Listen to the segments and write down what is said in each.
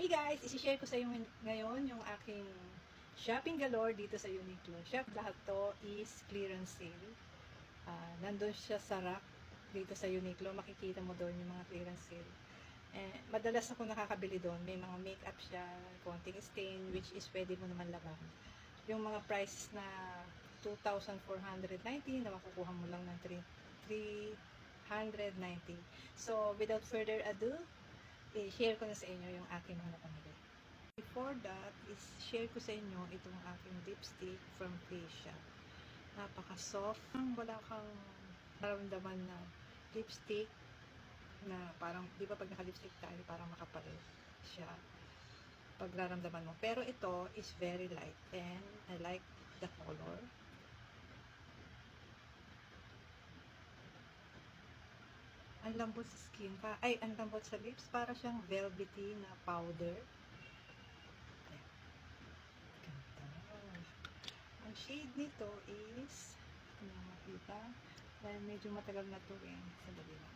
Hey guys, isi-share ko sa inyo ngayon yung aking shopping galore dito sa Uniqlo. Shop, lahat to is clearance sale. Nandun siya sa rack dito sa Uniqlo. Makikita mo doon yung mga clearance sale. Madalas ako nakakabili doon. May mga makeup siya, konting stain, which is pwede mo naman laban. Yung mga prices na 2,490 na makukuha mo lang ng 390. So, without further ado, i-share ko na sa inyo yung aking mga napamili. Before that, is-share ko sa inyo itong aking lipstick from Facia. Napaka-soft. Wala kang nararamdaman na lipstick na parang, di ba pag naka-lipstick tayo, parang makapal siya pag nararamdaman mo. Pero ito is very light and I like the color. Ang lambot sa skin pa. Ay, ang lambot sa lips. Para siyang velvety na powder. Ang shade nito is, kung makita, dahil medyo matagal na ito sa gabi lang.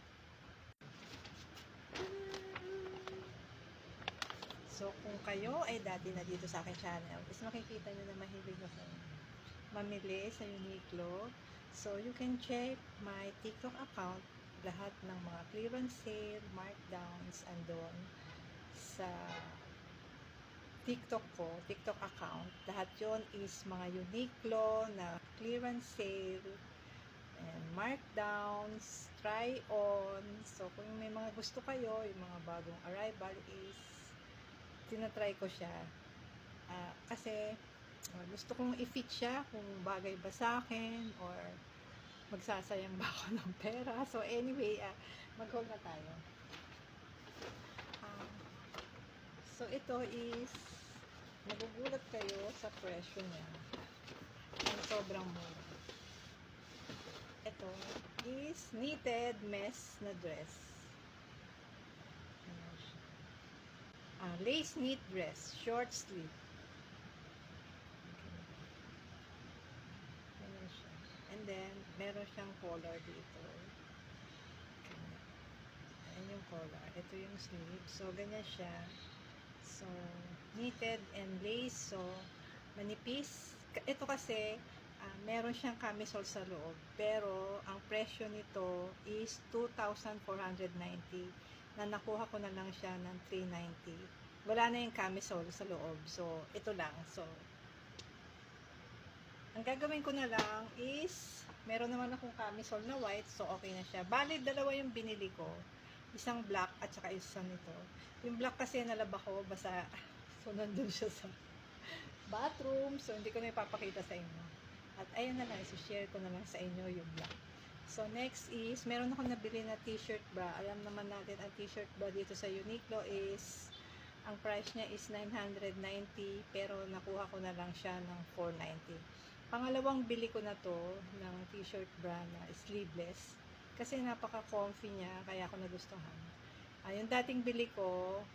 So, kung kayo ay dati na dito sa akin channel, is makikita nyo na mahilig ako mamili sa Uniqlo. So, you can check my TikTok account. Lahat ng mga clearance sale, markdowns, andon sa TikTok ko, TikTok account. Lahat yon is mga Uniqlo na clearance sale and markdowns, try on. So, kung may mga gusto kayo, yung mga bagong arrival is tinatry ko siya. Kasi gusto kong i-fit siya kung bagay ba sa akin or magsasayang ba ako ng pera. So, anyway, mag-haul na tayo. So, ito is magugulat kayo sa presyo niya. Ang sobrang mura. Ito is knitted mesh na dress. Lace knit dress, short sleeve. And then, meron siyang collar dito. Ayan yung collar. Ito yung sleeve. So, ganyan siya. So, knitted and lace. So, manipis. Ito kasi, meron siyang camisole sa loob. Pero, ang presyo nito is 2,490. Na nakuha ko na lang siya ng 390. Wala na yung camisole sa loob. So, ito lang. So, ang gagawin ko na lang is, meron naman akong camisole na white. So, okay na siya. Bali, dalawa yung binili ko. Isang black at saka isang nito. Yung black kasi nalaba ko, basta, so nandun siya sa bathroom. So, hindi ko na ipapakita sa inyo. At ayun na lang, share ko na lang sa inyo yung black. So, next is, meron akong nabili na t-shirt bra. Alam naman natin, ang t-shirt bra dito sa Uniqlo is, ang price niya is 990, pero nakuha ko na lang siya ng 490. Pangalawang bili ko na to ng t-shirt bra na sleeveless. Kasi napaka-comfy niya, kaya ako nagustuhan. Yung dating bili ko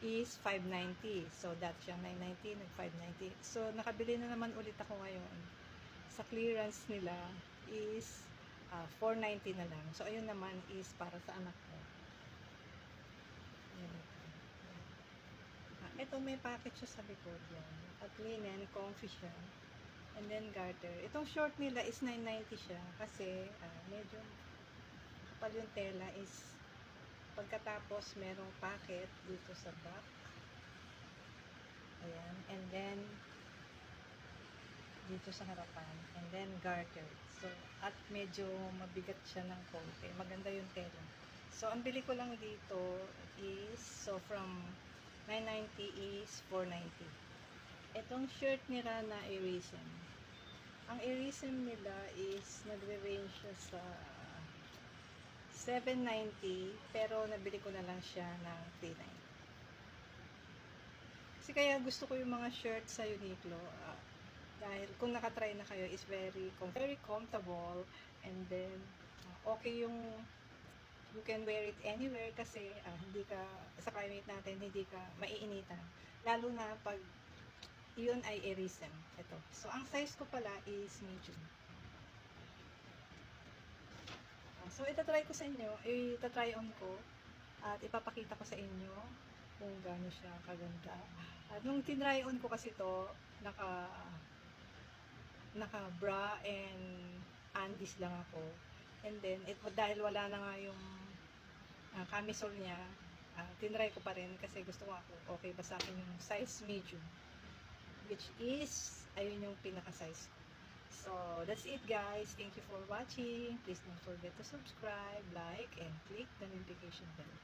is 590. So, dati siyang 990, nag-590. So, nakabili na naman ulit ako ngayon. Sa clearance nila is 490 na lang. So, ayun naman is para sa anak ko. Ito may package siya sa likod yan. At linen, comfy siya. And then garter. Itong short nila is 990 siya. Kasi medyo kapal yung tela is pagkatapos merong packet dito sa back. Ayan. And then dito sa harapan. And then garter. So, at medyo mabigat siya ng konti. Maganda yung tela. So, ang bili ko lang dito is, so from 990 is 490. Itong shirt nila na Irisem. Ang Irisem nila is nagre-range siya sa 790, pero nabili ko na lang siya ng 390. Kasi kaya gusto ko yung mga shirt sa Uniqlo. Dahil kung nakatry na kayo is very comfortable, and then okay yung you can wear it anywhere kasi hindi ka sa climate natin, hindi ka maiinitan, lalo na pag yun ay Irisem. Ito, so ang size ko pala is medium. So itatry ko sa inyo, itatry on ko at ipapakita ko sa inyo kung gaano siya kaganda. At nung tinry on ko kasi to, naka bra and undies lang ako. And then, dahil wala na nga yung camisole niya, tinry ko pa rin kasi gusto ko ako, okay ba sa akin yung size medium, which is, ayun yung pinaka-size ko. So, that's it guys. Thank you for watching. Please don't forget to subscribe, like, and click the notification bell.